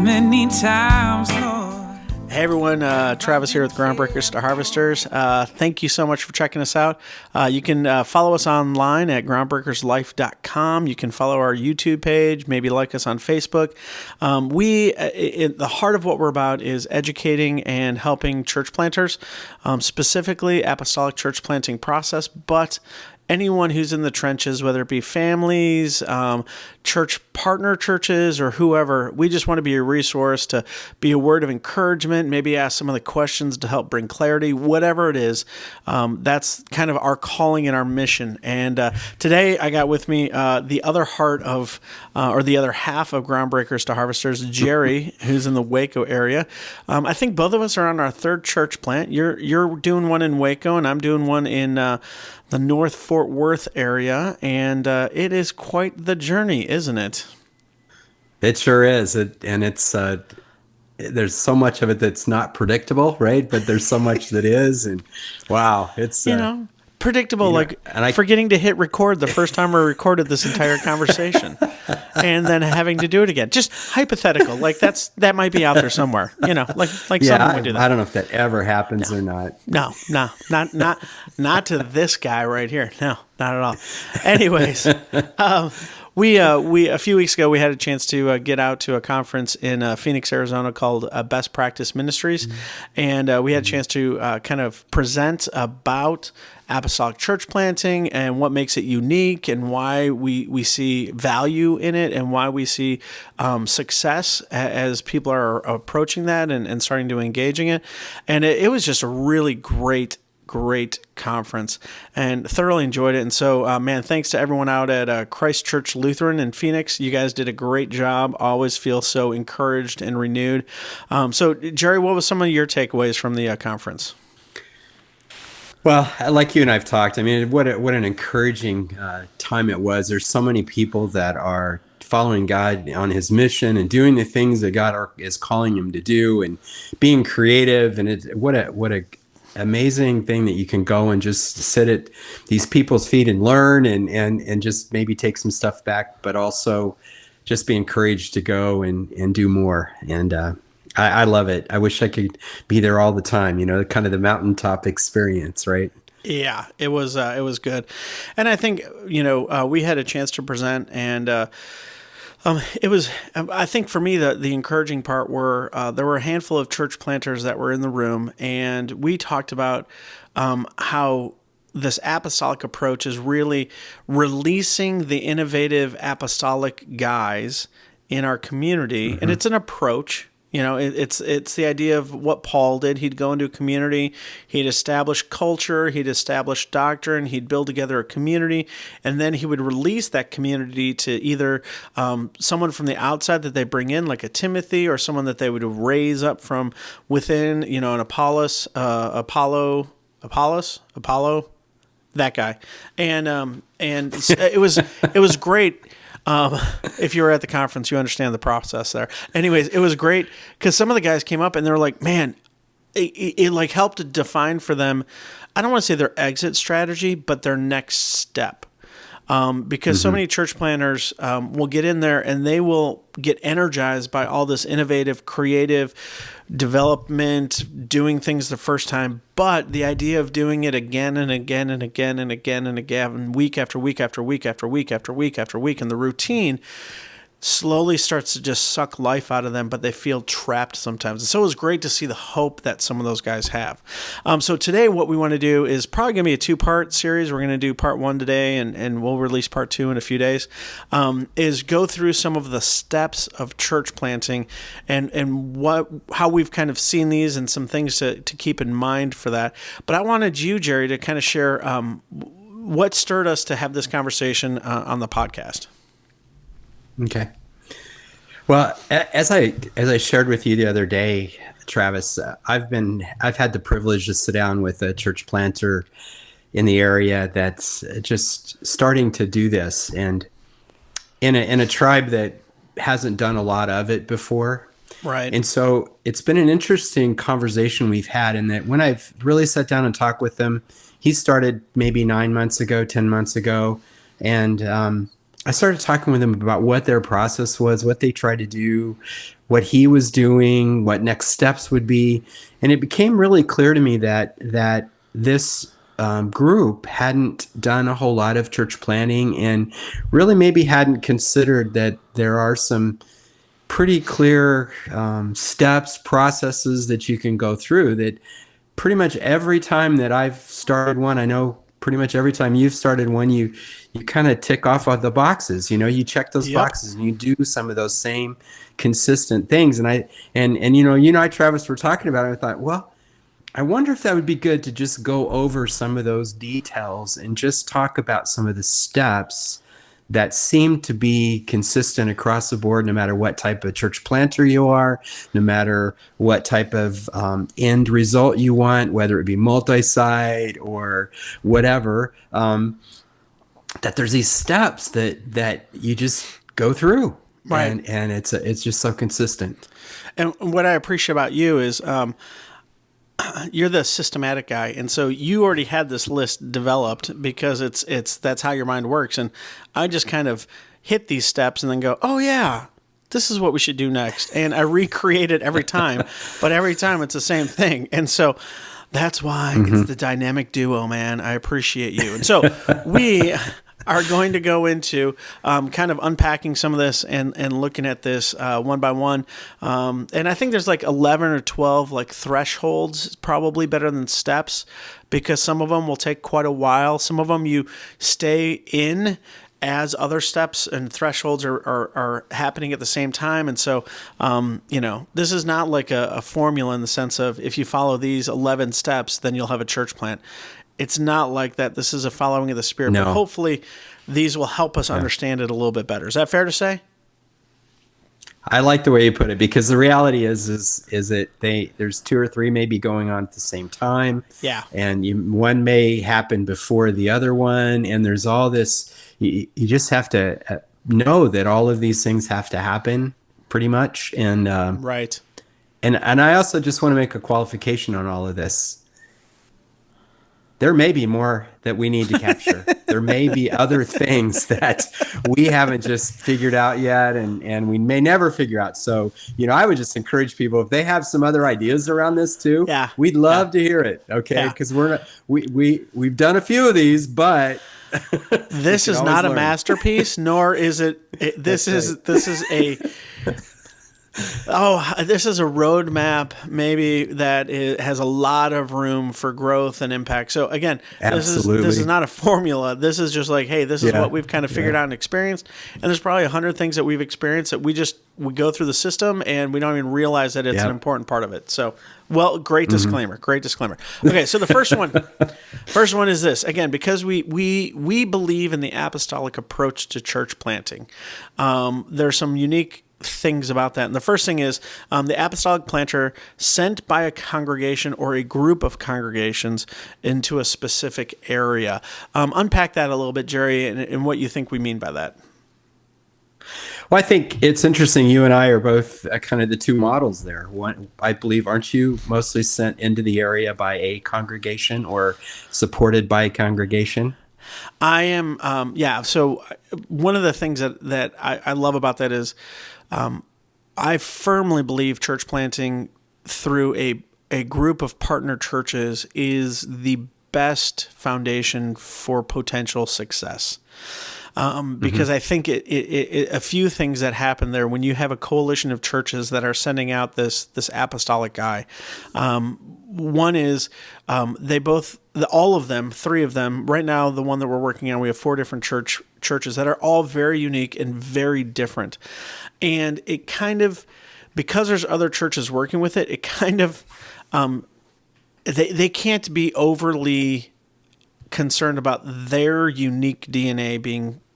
many times, Lord. Hey everyone, Travis here with Groundbreakers to Harvesters. Thank you so much for checking us out. You can follow us online at groundbreakerslife.com. You can follow our YouTube page, maybe like us on Facebook. The heart of what we're about is educating and helping church planters, specifically apostolic church planting process, but anyone who's in the trenches, whether it be families, church partner churches, or whoever, we just want to be a resource to be a word of encouragement, maybe ask some of the questions to help bring clarity, whatever it is. That's kind of our calling and our mission. And today I got with me the other heart of, or the other half of Groundbreakers to Harvesters, Gerry, who's in the Waco area. I think both of us are on our third church plant. You're doing one in Waco, and I'm doing one in the North Fort Worth area, and it is quite the journey, isn't it? It sure is. It's there's so much of it that's not predictable, right? But there's so much that is, and wow, it's predictable, like forgetting to hit record the first time we recorded this entire conversation, and then having to do it again. Just hypothetical, like that might be out there somewhere, like someone would do that. I don't know if that ever happens or not. No, not to this guy right here. No, not at all. Anyways, we a few weeks ago we had a chance to get out to a conference in Phoenix, Arizona called Best Practice Ministries, and we had a chance to kind of present about apostolic church planting and what makes it unique and why we see value in it and why we see success as people are approaching that and starting to engaging it. And it was just a really great conference and thoroughly enjoyed it. And so, man, thanks to everyone out at Christ Church Lutheran in Phoenix. You guys did a great job. Always feel so encouraged and renewed. So, Gerry, what was some of your takeaways from the conference? Well, like you and I've talked, I mean, what an encouraging time it was. There's so many people that are following God on his mission and doing the things that God is calling him to do and being creative. And what a amazing thing that you can go and just sit at these people's feet and learn and just maybe take some stuff back, but also just be encouraged to go and do more. And I love it. I wish I could be there all the time, kind of the mountaintop experience, right? Yeah, it was good. And I think, we had a chance to present, and it was, I think for me, the encouraging part were there were a handful of church planters that were in the room, and we talked about how this apostolic approach is really releasing the innovative apostolic guys in our community. And it's an approach. It's the idea of what Paul did. He'd go into a community, he'd establish culture, he'd establish doctrine, he'd build together a community, and then he would release that community to either someone from the outside that they bring in, like a Timothy, or someone that they would raise up from within, an Apollo, that guy, and it was great. If you were at the conference, you understand the process there. Anyways, it was great because some of the guys came up and they were like, man, it like helped to define for them, I don't want to say their exit strategy, but their next step. Because so many church planners will get in there and they will get energized by all this innovative, creative development, doing things the first time. But the idea of doing it again and again and again and again and again, week after week after week after week after week after week, and the routine slowly starts to just suck life out of them, but they feel trapped sometimes. And so it was great to see the hope that some of those guys have. So today what we want to do is probably going to be a two-part series. We're going to do part one today, and we'll release part two in a few days, is go through some of the steps of church planting and how we've kind of seen these and some things to keep in mind for that. But I wanted you, Gerry, to kind of share what stirred us to have this conversation on the podcast. Okay. Well, as I shared with you the other day, Travis, I've had the privilege to sit down with a church planter in the area that's just starting to do this, and in a tribe that hasn't done a lot of it before. Right. And so it's been an interesting conversation we've had, in that when I've really sat down and talked with him, he started maybe 9 months ago, 10 months ago, and I started talking with him about what their process was, what they tried to do, what he was doing, what next steps would be, and it became really clear to me that this group hadn't done a whole lot of church planning, and really maybe hadn't considered that there are some pretty clear steps, processes that you can go through. That pretty much every time that I've started one, I know pretty much every time you've started one, you kind of tick off of the boxes. You check those Yep. boxes and you do some of those same consistent things. And I, Travis, were talking about it. I thought, well, I wonder if that would be good to just go over some of those details and just talk about some of the steps that seem to be consistent across the board, no matter what type of church planter you are, no matter what type of end result you want, whether it be multi-site or whatever, that there's these steps that you just go through. Right. And it's just so consistent. And what I appreciate about you is you're the systematic guy, and so you already had this list developed because it's that's how your mind works. And I just kind of hit these steps and then go, oh yeah, this is what we should do next, and I recreate it every time. But every time it's the same thing, and so that's why it's the dynamic duo, man. I appreciate you, and so we are going to go into kind of unpacking some of this and looking at this one by one. And I think there's like 11 or 12 like thresholds, probably better than steps, because some of them will take quite a while. Some of them you stay in as other steps and thresholds are happening at the same time. And so, this is not like a formula in the sense of if you follow these 11 steps, then you'll have a church plant. It's not like that. This is a following of the Spirit. No. But hopefully these will help us understand it a little bit better. Is that fair to say? I like the way you put it, because the reality is that there's two or three maybe going on at the same time. Yeah. And one may happen before the other one. And there's all this, you just have to know that all of these things have to happen pretty much. And, Right. and I also just want to make a qualification on all of this. There may be more that we need to capture. There may be other things that we haven't just figured out yet, and we may never figure out. So, I would just encourage people, if they have some other ideas around this too, we'd love to hear it. Okay, because we've done a few of these, but this is not a masterpiece, nor is it. This is a. This is a roadmap, maybe that has a lot of room for growth and impact. So again, this is not a formula. This is just like, hey, this is what we've kind of figured out and experienced. And there's probably 100 things that we've experienced that we go through the system and we don't even realize that it's an important part of it. So, great disclaimer. Great disclaimer. Okay, so the first one is this. Again, because we believe in the apostolic approach to church planting. There's some unique things about that. And the first thing is the apostolic planter sent by a congregation or a group of congregations into a specific area. Unpack that a little bit, Gerry, and what you think we mean by that. Well, I think it's interesting. You and I are both kind of the two models there. One, I believe, aren't you mostly sent into the area by a congregation or supported by a congregation? I am, So one of the things that I love about that is I firmly believe church planting through a group of partner churches is the best foundation for potential success. Because I think a few things that happen there when you have a coalition of churches that are sending out this apostolic guy. One is all of them, three of them. Right now, the one that we're working on, we have 4 different churches that are all very unique and very different. And it kind of, because there's other churches working with it, it kind of, they can't be overly concerned about their unique DNA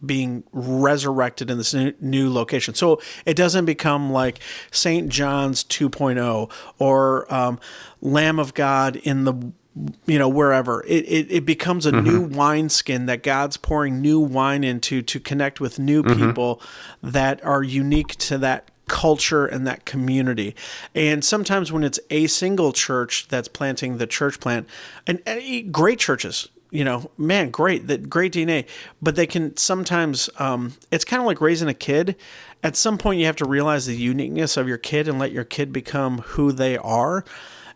being resurrected in this new location. So it doesn't become like St. John's 2.0 or Lamb of God in the wherever. It becomes a new wineskin that God's pouring new wine into to connect with new people that are unique to that culture and that community. And sometimes when it's a single church that's planting the church plant, and great churches, man, great, great DNA. But they can sometimes, it's kind of like raising a kid. At some point, you have to realize the uniqueness of your kid and let your kid become who they are.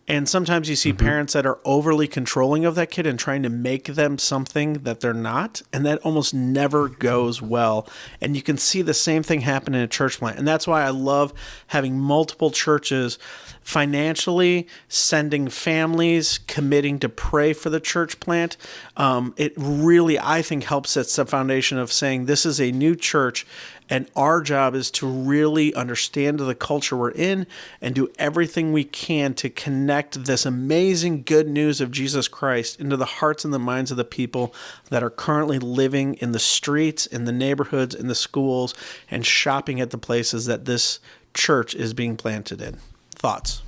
And sometimes you see parents that are overly controlling of that kid and trying to make them something that they're not. And that almost never goes well. And you can see the same thing happen in a church plant. And that's why I love having multiple churches financially sending families, committing to pray for the church plant. It really, I think, helps set the foundation of saying this is a new church. And our job is to really understand the culture we're in and do everything we can to connect this amazing good news of Jesus Christ into the hearts and the minds of the people that are currently living in the streets, in the neighborhoods, in the schools, and shopping at the places that this church is being planted in. Thoughts?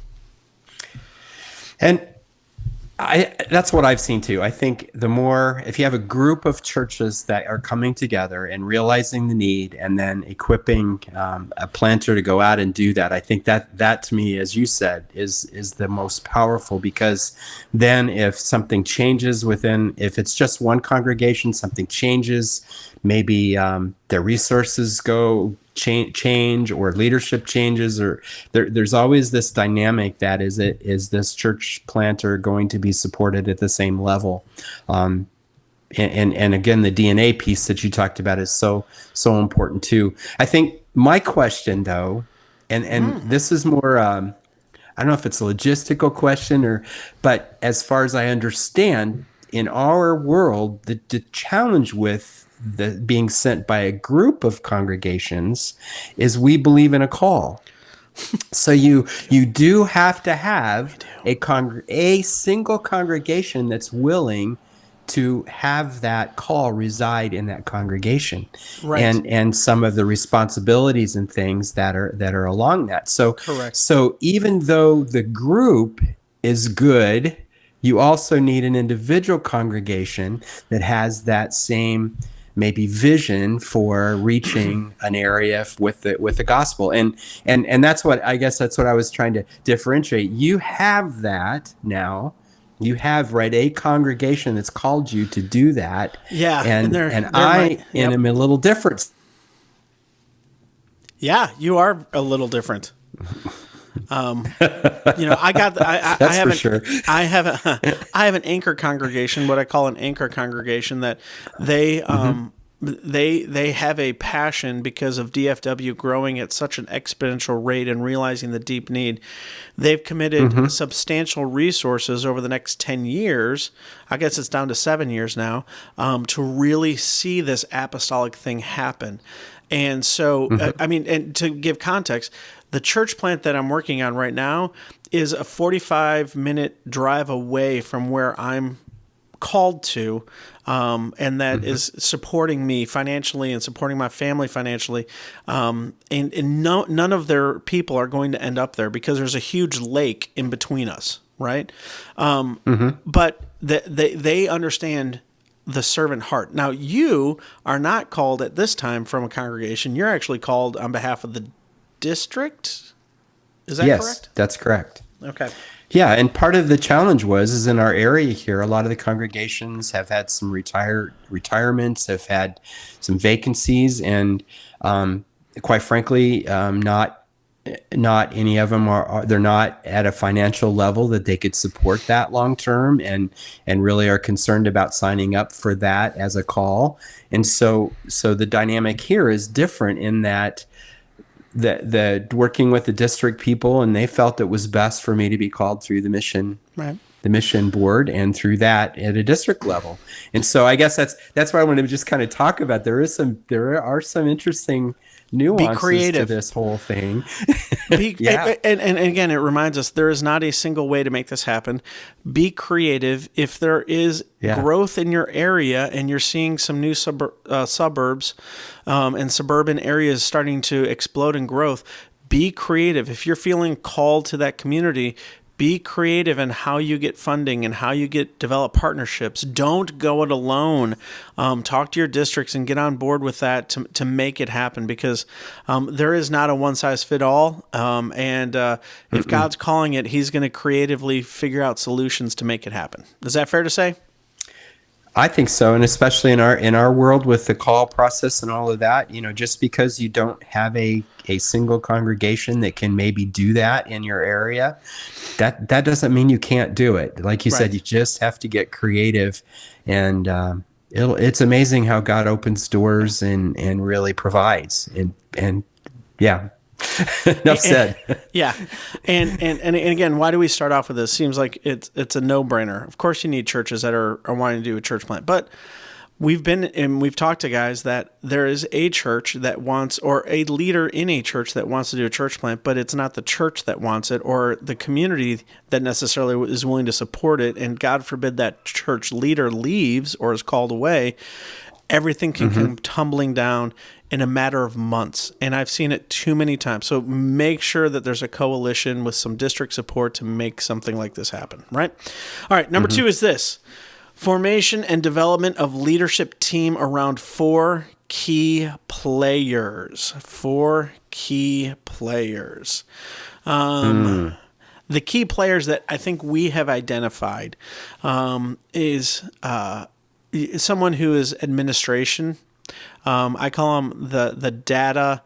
And that's what I've seen too. I think the more, if you have a group of churches that are coming together and realizing the need and then equipping a planter to go out and do that, I think that to me, as you said, is the most powerful, because then if something changes within, if it's just one congregation, something changes, maybe their resources change or leadership changes, or there's always this dynamic that is this church planter going to be supported at the same level, and again, the DNA piece that you talked about is so important too. I think my question though, and this is more I don't know if it's a logistical question but as far as I understand, in our world, the challenge with the being sent by a group of congregations is we believe in a call. So you do have to have a single congregation that's willing to have that call reside in that congregation, right? And some of the responsibilities and things that are along that. So correct. So even though the group is good, you also need an individual congregation that has that same maybe vision for reaching an area with the gospel, and that's what I was trying to differentiate. You have that now. You have a congregation that's called you to do that. Yeah, and I am a little different. Yeah, you are a little different. I have an anchor congregation, what I call an anchor congregation, that they they have a passion because of DFW growing at such an exponential rate and realizing the deep need. They've committed substantial resources over the next 10 years. I guess it's down to 7 years now, to really see this apostolic thing happen. And so, and to give context, the church plant that I'm working on right now is a 45-minute drive away from where I'm called to, and that is supporting me financially and supporting my family financially. And none of their people are going to end up there because there's a huge lake in between us, right? But they understand the servant heart. Now, you are not called at this time from a congregation. You're actually called on behalf of the district. Is that correct? Yes, that's correct. Okay. Yeah, and part of the challenge is in our area here, a lot of the congregations have had some retirements, have had some vacancies, and quite frankly, not any of them they're not at a financial level that they could support that long term, and really are concerned about signing up for that as a call. And so the dynamic here is different in that the working with the district people, and they felt it was best for me to be called through the mission, right, the mission board, and through that at a district level. And so I guess that's what I wanted to just kind of talk about. There are some interesting nuances to this whole thing. And again, it reminds us there is not a single way to make this happen. Be creative. If there is growth in your area and you're seeing some new suburbs and suburban areas starting to explode in growth, be creative. If you're feeling called to that community, be creative in how you get funding and how you develop partnerships. Don't go it alone. Talk to your districts and get on board with that to make it happen, because there is not a one-size-fit-all. If God's calling it, He's going to creatively figure out solutions to make it happen. Is that fair to say? I think so, and especially in our world with the call process and all of that, just because you don't have a single congregation that can maybe do that in your area, that doesn't mean you can't do it. Like you said, Right. you just have to get creative, and it's amazing how God opens doors and really provides, and yeah. Enough said. Yeah, and again, why do we start off with this? Seems like it's a no brainer. Of course, you need churches that are wanting to do a church plant, but we've talked to guys that there is a church that wants, or a leader in a church that wants to do a church plant, but it's not the church that wants it, or the community that necessarily is willing to support it. And God forbid that church leader leaves or is called away. Everything can come tumbling down in a matter of months. And I've seen it too many times. So make sure that there's a coalition with some district support to make something like this happen, right? All right, number 2 is this: formation and development of leadership team around 4 key players. 4 key players. The key players that I think we have identified is someone who is administration. I call them the data.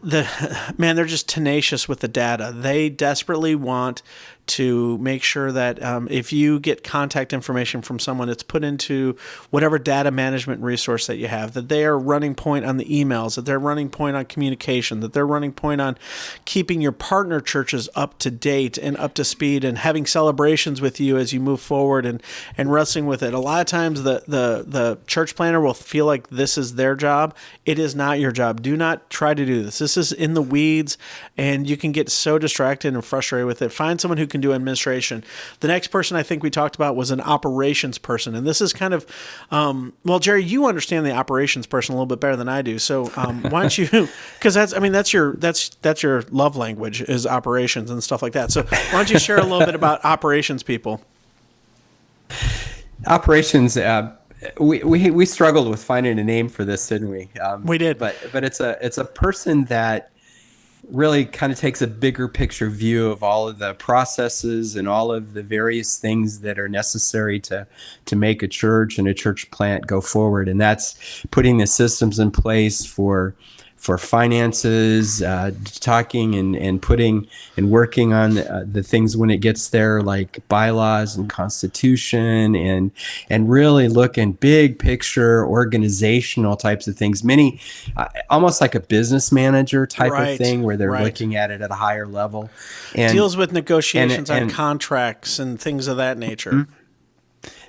They're just tenacious with the data. They desperately want to make sure that if you get contact information from someone, it's put into whatever data management resource that you have, that they are running point on the emails, that they're running point on communication, that they're running point on keeping your partner churches up to date and up to speed and having celebrations with you as you move forward and wrestling with it. A lot of times the church planner will feel like this is their job. It is not your job. Do not try to do this. This is in the weeds, and you can get so distracted and frustrated with it. Find someone who can do administration. The next person I think we talked about was an operations person, and this is kind of, well, Gerry, you understand the operations person a little bit better than I do. So why don't you? Because that's your love language is operations and stuff like that. So why don't you share a little bit about operations people? Operations. We struggled with finding a name for this, didn't we? We did, but it's a person that really kind of takes a bigger picture view of all of the processes and all of the various things that are necessary to make a church and a church plant go forward. And that's putting the systems in place for finances, talking and putting and working on the things when it gets there, like bylaws and constitution, and really looking big picture organizational types of things. Many almost like a business manager type of thing, where they're looking at it at a higher level. And deals with negotiations on contracts and things of that nature. Mm-hmm.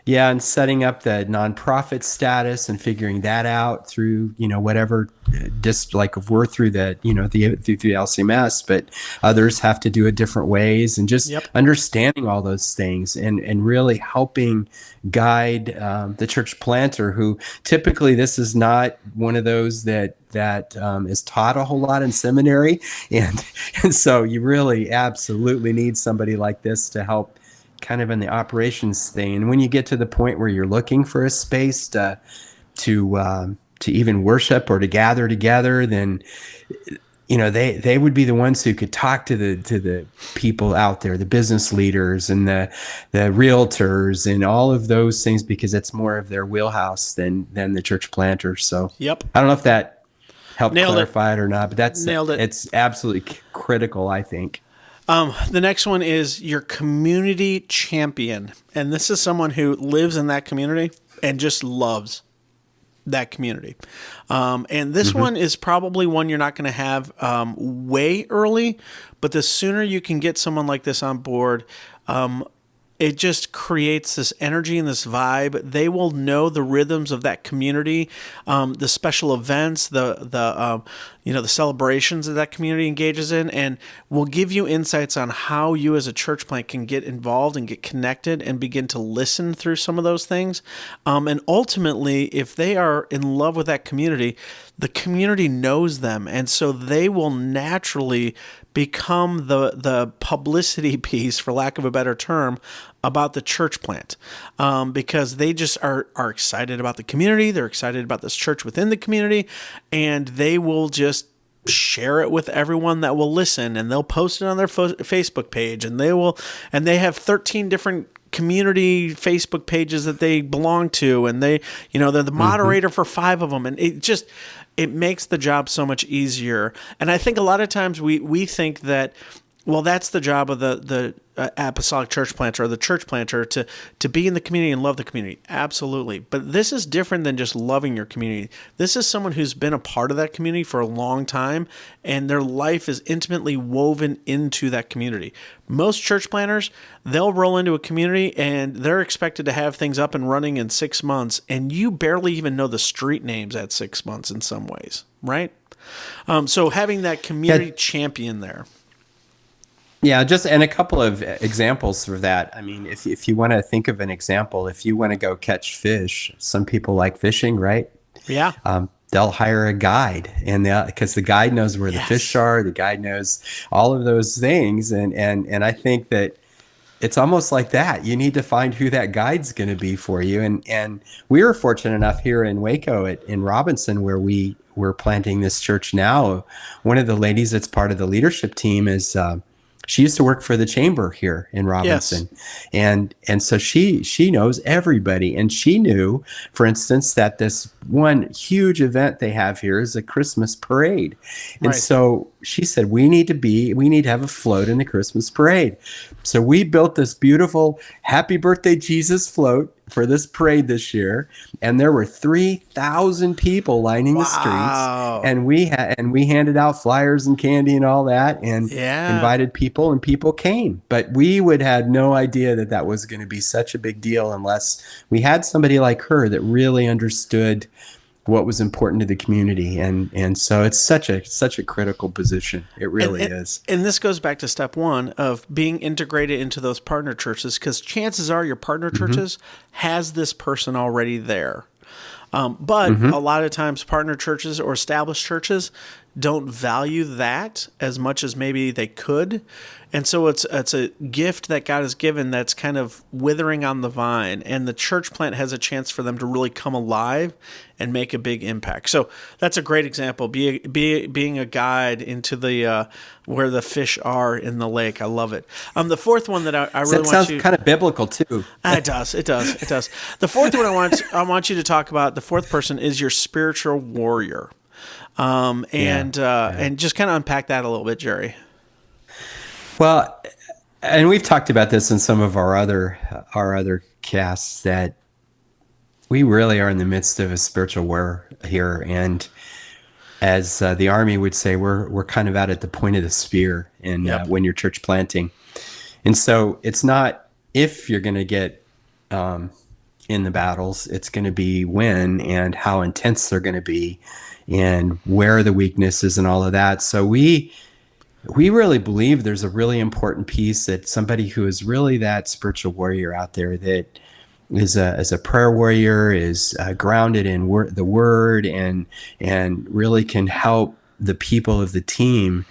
Yeah, and setting up the nonprofit status and figuring that out through, whatever, just like if we're through the LCMS, but others have to do it different ways, and just understanding all those things and really helping guide the church planter, who typically this is not one of those that is taught a whole lot in seminary. And so you really absolutely need somebody like this to help kind of in the operations thing. And when you get to the point where you're looking for a space to even worship or to gather together, then they would be the ones who could talk to the people out there, the business leaders and the realtors and all of those things, because it's more of their wheelhouse than the church planters. So I don't know if that helped clarify it or not, but that's nailed it. It's absolutely critical, I think. The next one is your community champion. And this is someone who lives in that community and just loves that community. And this one is probably one you're not going to have way early, but the sooner you can get someone like this on board, it just creates this energy and this vibe. They will know the rhythms of that community, the special events, the celebrations that community engages in, and will give you insights on how you as a church plant can get involved and get connected and begin to listen through some of those things. And ultimately, if they are in love with that community, the community knows them, and so they will naturally become the publicity piece, for lack of a better term, about the church plant, because they just are excited about the community. They're excited about this church within the community, and they will just share it with everyone that will listen, and they'll post it on their Facebook page, and they have 13 different community Facebook pages that they belong to, and they're the moderator for 5 of them, and it makes the job so much easier. And I think a lot of times we think that, well, that's the job of the apostolic church planter or the church planter to be in the community and love the community. Absolutely. But this is different than just loving your community. This is someone who's been a part of that community for a long time, and their life is intimately woven into that community. Most church planters, they'll roll into a community and they're expected to have things up and running in 6 months, and you barely even know the street names at 6 months in some ways, right? So having that community champion there. Yeah, and a couple of examples for that. I mean, if you want to think of an example, if you want to go catch fish, some people like fishing, right? Yeah. They'll hire a guide, and because the guide knows where the fish are, the guide knows all of those things, and I think that it's almost like that. You need to find who that guide's going to be for you, and we were fortunate enough here in Waco in Robinson, where we're planting this church now. One of the ladies that's part of the leadership team is. She used to work for the chamber here in Robinson. Yes. And so she knows everybody. And she knew, for instance, that this one huge event they have here is a Christmas parade. And so she said, we need to have a float in the Christmas parade. So we built this beautiful Happy Birthday Jesus float for this parade this year, and there were 3,000 people lining the streets, and we handed out flyers and candy and all that, and invited people, and people came. But we would have no idea that was going to be such a big deal unless we had somebody like her that really understood what was important to the community, and so it's such a critical position. It really is. And this goes back to step 1 of being integrated into those partner churches, because chances are your partner churches has this person already there. But a lot of times partner churches or established churches don't value that as much as maybe they could. And so it's a gift that God has given that's kind of withering on the vine, and the church plant has a chance for them to really come alive and make a big impact. So that's a great example, being a guide into the where the fish are in the lake. I love it. The fourth one that I really want sounds kind of biblical too. It does. The fourth one I want you to talk about, the fourth person, is your spiritual warrior. And just kind of unpack that a little bit, Gerry. Well, and we've talked about this in some of our other casts, that we really are in the midst of a spiritual war here, and as the Army would say, we're kind of out at the point of the spear when you're church planting, and so it's not if you're going to get in the battles, it's going to be when and how intense they're going to be, and where are the weaknesses and all of that. So we really believe there's a really important piece, that somebody who is really that spiritual warrior out there, that is a prayer warrior, is grounded in the word, and really can help the people of the team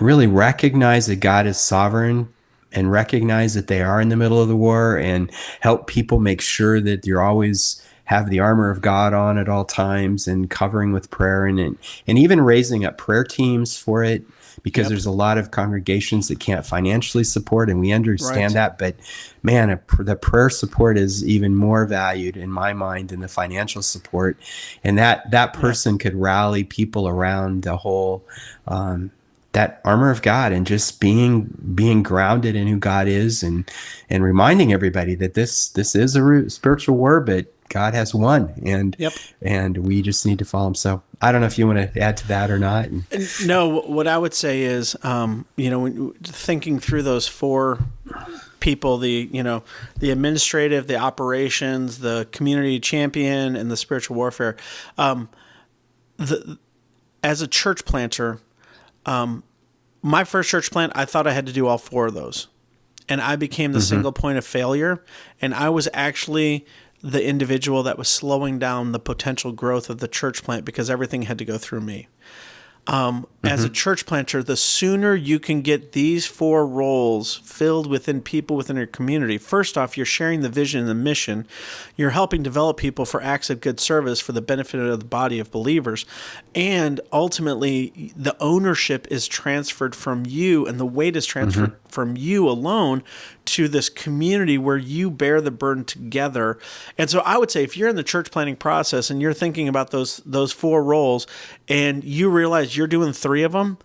really recognize that God is sovereign, and recognize that they are in the middle of the war, and help people make sure that you're always have the armor of God on at all times, and covering with prayer, and even raising up prayer teams for it, because there's a lot of congregations that can't financially support, and we understand that. But man, the prayer support is even more valued in my mind than the financial support, and that person could rally people around the whole that armor of God, and just being grounded in who God is, and reminding everybody that this is a spiritual war, but God has won, and we just need to follow him. So I don't know if you want to add to that or not. No, what I would say is, when thinking through those 4 people, the administrative, the operations, the community champion, and the spiritual warfare, as a church planter, my first church plant, I thought I had to do all 4 of those, and I became the single point of failure, and I was actually the individual that was slowing down the potential growth of the church plant, because everything had to go through me. as a church planter, the sooner you can get these 4 roles filled within people within your community. First off, you're sharing the vision and the mission. You're helping develop people for acts of good service for the benefit of the body of believers. And ultimately, the ownership is transferred from you, and the weight is transferred from you alone to this community where you bear the burden together. And so I would say, if you're in the church planting process and you're thinking about those 4 roles and you realize you're doing 3 of them,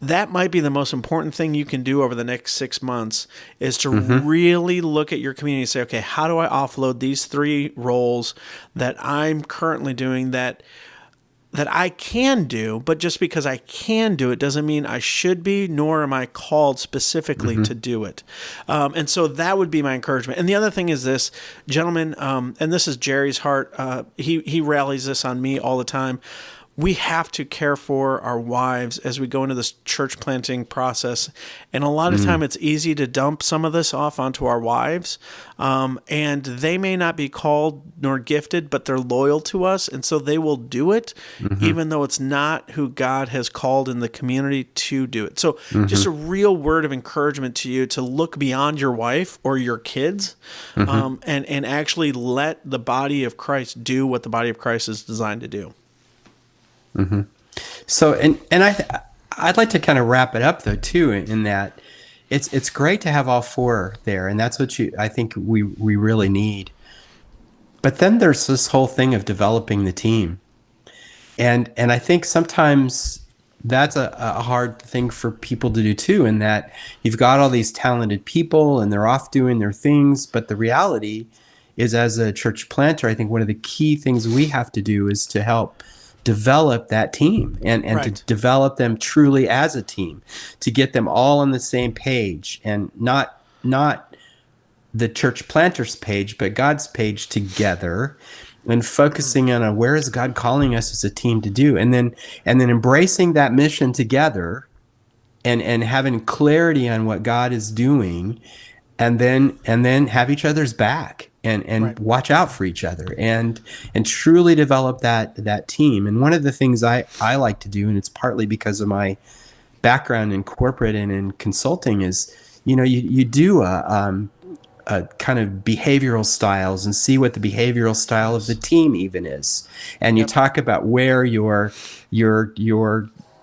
that might be the most important thing you can do over the next 6 months, is to really look at your community and say, okay, how do I offload these 3 roles that I'm currently doing that I can do, but just because I can do it doesn't mean I should be, nor am I called specifically to do it. And so that would be my encouragement. And the other thing is this, gentlemen, and this is Gerry's heart. He rallies this on me all the time. We have to care for our wives as we go into this church planting process. And a lot of time it's easy to dump some of this off onto our wives. And they may not be called nor gifted, but they're loyal to us. And so they will do it, even though it's not who God has called in the community to do it. So just a real word of encouragement to you to look beyond your wife or your kids, and actually let the body of Christ do what the body of Christ is designed to do. So, I'd like to kind of wrap it up though too, in that it's great to have all 4 there, and that's what I think we really need. But then there's this whole thing of developing the team, and I think sometimes that's a hard thing for people to do too, in that you've got all these talented people and they're off doing their things, but the reality is, as a church planter, I think one of the key things we have to do is to help develop that team and to develop them truly as a team, to get them all on the same page, and not the church planters page, but God's page together, and focusing on where is God calling us as a team to do, and then embracing that mission together, and having clarity on what God is doing, and then have each other's back, and watch out for each other, and truly develop that team. And one of the things I like to do, and it's partly because of my background in corporate and in consulting, is you do a kind of behavioral styles and see what the behavioral style of the team even is, and you talk about where your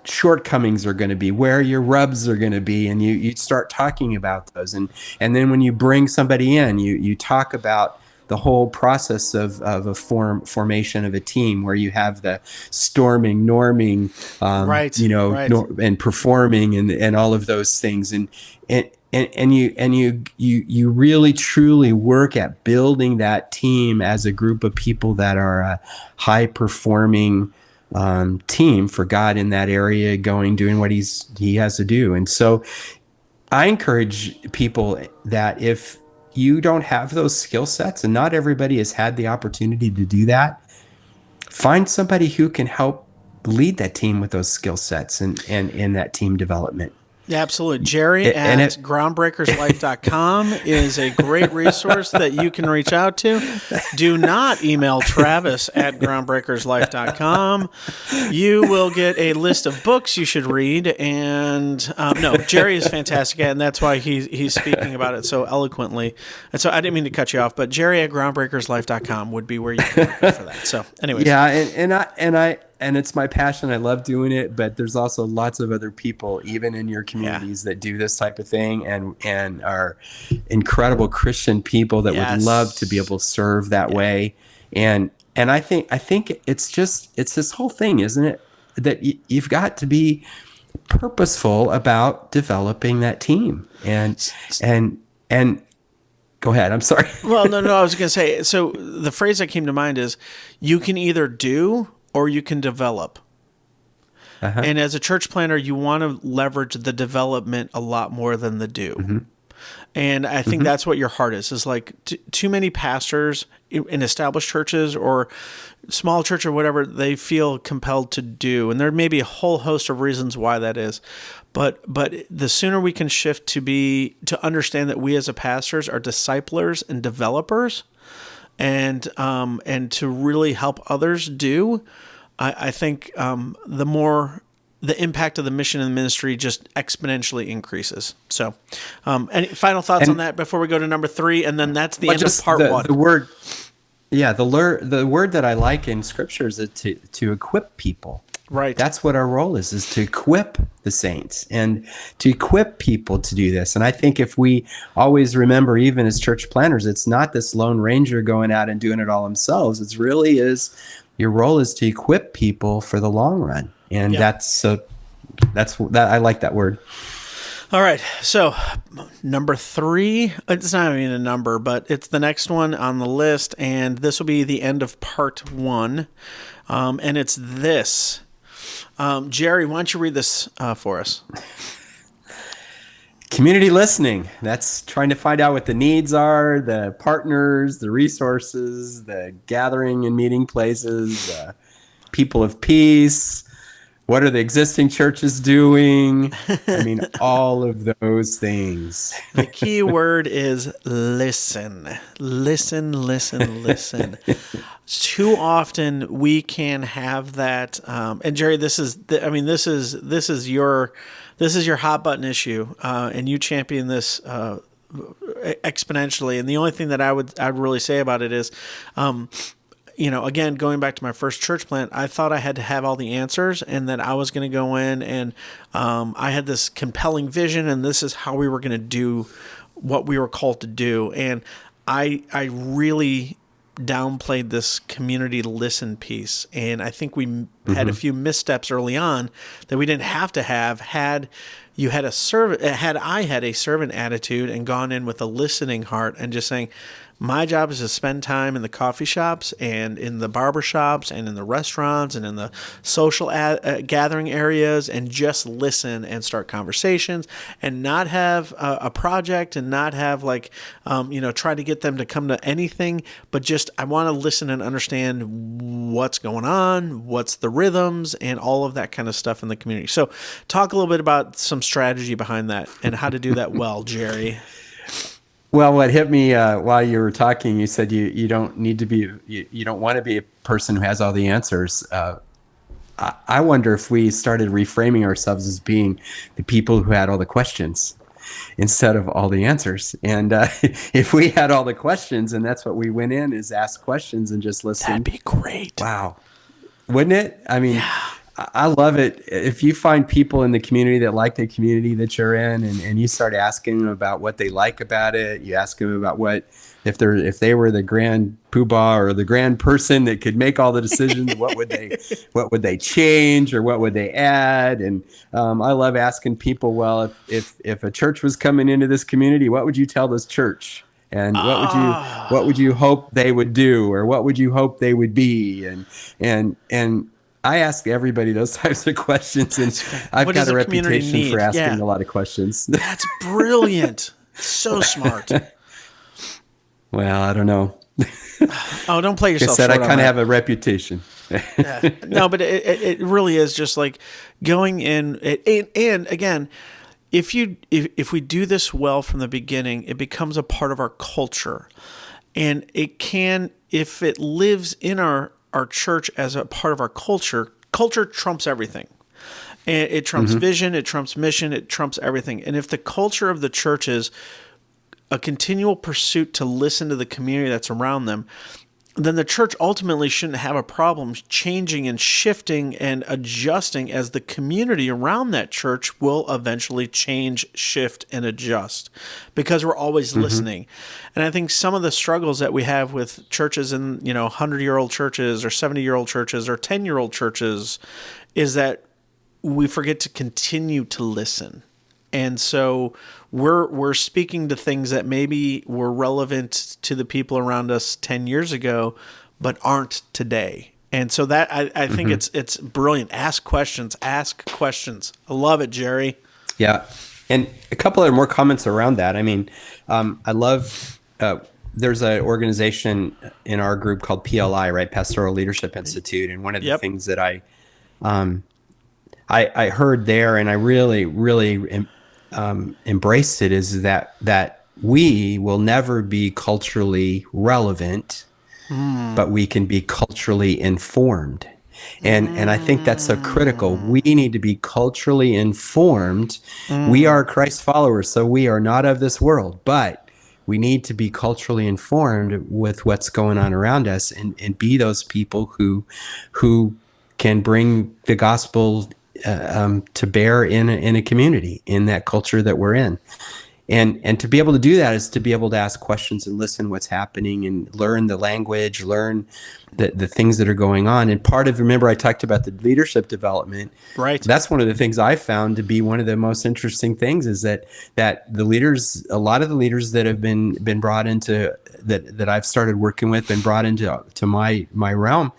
shortcomings are going to be, where your rubs are going to be, and you start talking about those, and then when you bring somebody in, you talk about the whole process of a formation of a team, where you have the storming, norming, and performing, and all of those things, and you really truly work at building that team as a group of people that are a high performing team for God in that area, doing what he has to do. And so I encourage people that if you don't have those skill sets, and not everybody has had the opportunity to do that, find somebody who can help lead that team with those skill sets and in that team development. Yeah, absolutely. Gerry at groundbreakerslife.com is a great resource that you can reach out to. Do not email Travis at groundbreakerslife.com. You will get a list of books you should read. And no, Gerry is fantastic, and that's why he's speaking about it so eloquently. And so I didn't mean to cut you off, but Gerry at groundbreakerslife.com would be where you can look for that. So anyways. Yeah, and it's my passion. I love doing it, but there's also lots of other people, even in your communities, that do this type of thing, and are incredible Christian people that would love to be able to serve that way. And I think it's this whole thing, isn't it? That you've got to be purposeful about developing that team. And go ahead. I'm sorry. Well, no, I was going to say, so the phrase that came to mind is, you can either do or you can develop. And as a church planter, you want to leverage the development a lot more than the do. And I think that's what your heart is like too many pastors in established churches or small church or whatever, they feel compelled to do. And there may be a whole host of reasons why that is. But the sooner we can shift to understand that we as a pastors are disciplers and developers, and to really help others do, I think the more the impact of the mission and ministry just exponentially increases. So, any final thoughts on that before we go to number 3? And then that's the end of part 1. The word, the word that I like in Scripture is to equip people. Right. That's what our role is to equip the saints and to equip people to do this. And I think if we always remember, even as church planners, it's not this Lone Ranger going out and doing it all themselves. It really is, your role is to equip people for the long run. And that's I like that word. All right. So number 3, it's not even a number, but it's the next one on the list. And this will be the end of part 1. And it's this. Gerry, why don't you read this for us? Community listening. That's trying to find out what the needs are, the partners, the resources, the gathering and meeting places, people of peace. What are the existing churches doing? I mean, all of those things. The key word is listen. Listen, listen, listen. Too often we can have that. And Gerry, this is your hot button issue, and you champion this exponentially. And the only thing that I'd really say about it is, again, going back to my first church plant, I thought I had to have all the answers and that I was going to go in and I had this compelling vision and this is how we were going to do what we were called to do. And I really downplayed this community listen piece. And I think we had a few missteps early on that we didn't have to have had I had a servant attitude and gone in with a listening heart and just saying, my job is to spend time in the coffee shops and in the barber shops and in the restaurants and in the social gathering areas and just listen and start conversations and not have a project and not have try to get them to come to anything, but just I want to listen and understand what's going on, what's the rhythms and all of that kind of stuff in the community. So talk a little bit about some strategy behind that and how to do that well, Gerry. Well, what hit me while you were talking, you said you don't need to be, you don't want to be a person who has all the answers. I wonder if we started reframing ourselves as being the people who had all the questions instead of all the answers. And if we had all the questions and that's what we went in is ask questions and just listen. That'd be great. Wow. Wouldn't it? I mean, I love it. If you find people in the community that like the community that you're in and you start asking them about what they like about it, you ask them about if they were the grand poobah or the grand person that could make all the decisions, what would they change or what would they add? And I love asking people, well, if a church was coming into this community, what would you tell this church? And what would you hope they would do, or what would you hope they would be? And I ask everybody those types of questions, and I've got a reputation for asking a lot of questions. That's brilliant. So smart. Well, I don't know. Oh, don't play yourself. Like I said, I kind of have a reputation. Yeah. No, but it really is just like going in. And again, if we do this well from the beginning, it becomes a part of our culture, and it can, if it lives in our church as a part of our culture trumps everything. And it trumps vision, it trumps mission, it trumps everything. And if the culture of the church is a continual pursuit to listen to the community that's around them, then the church ultimately shouldn't have a problem changing and shifting and adjusting, as the community around that church will eventually change, shift, and adjust because we're always listening. And I think some of the struggles that we have with churches in 100-year-old churches or 70-year-old churches or 10-year-old churches is that we forget to continue to listen. And so we're speaking to things that maybe were relevant to the people around us 10 years ago, but aren't today. And so that I think it's brilliant. Ask questions. I love it, Gerry. Yeah. And a couple of more comments around that. I mean, I love, there's an organization in our group called PLI, right? Pastoral Leadership Institute. And one of the things that I heard there, and I really, really embraced it, is that we will never be culturally relevant, but we can be culturally informed. And I think that's so critical. We need to be culturally informed. We are Christ followers, so we are not of this world, but we need to be culturally informed with what's going on around us, and be those people who can bring the gospel to bear in a community, in that culture that we're in. And to be able to do that is to be able to ask questions and listen what's happening and learn the language, learn the things that are going on. And remember I talked about the leadership development. Right. That's one of the things I found to be one of the most interesting things, is that the leaders, a lot of the leaders that have been brought into, that I've started working with, been brought into my realm,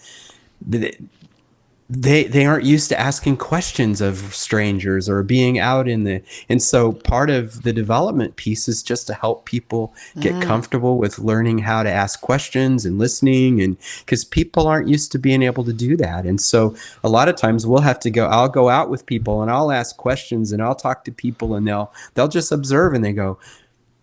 they aren't used to asking questions of strangers or being out and so part of the development piece is just to help people get comfortable with learning how to ask questions and listening, and because people aren't used to being able to do that. And so a lot of times I'll go out with people and I'll ask questions and I'll talk to people, and they'll just observe, and they go,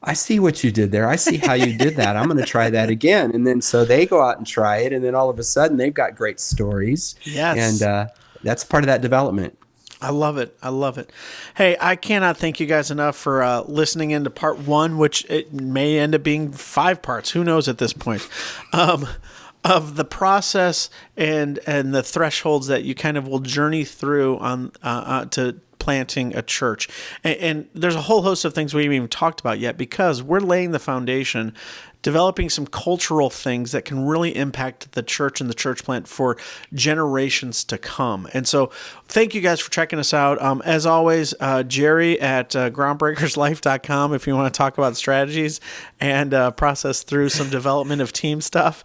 I see what you did there. I see how you did that. I'm going to try that again. And then so they go out and try it. And then all of a sudden they've got great stories. Yes. And that's part of that development. I love it. I love it. Hey, I cannot thank you guys enough for listening into part 1, which it may end up being 5 parts. Who knows at this point? Of the process and the thresholds that you kind of will journey through on to planting a church. And there's a whole host of things we haven't even talked about yet, because we're laying the foundation, developing some cultural things that can really impact the church and the church plant for generations to come. And so thank you guys for checking us out. As always, Gerry at groundbreakerslife.com if you want to talk about strategies and process through some development of team stuff.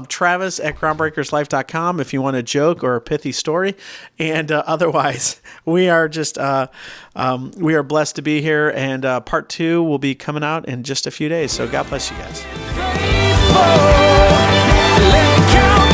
Travis at groundbreakerslife.com if you want a joke or a pithy story. And otherwise, we are just we are blessed to be here, and part 2 will be coming out in just a few days. So God bless you guys. Faithful, let it count.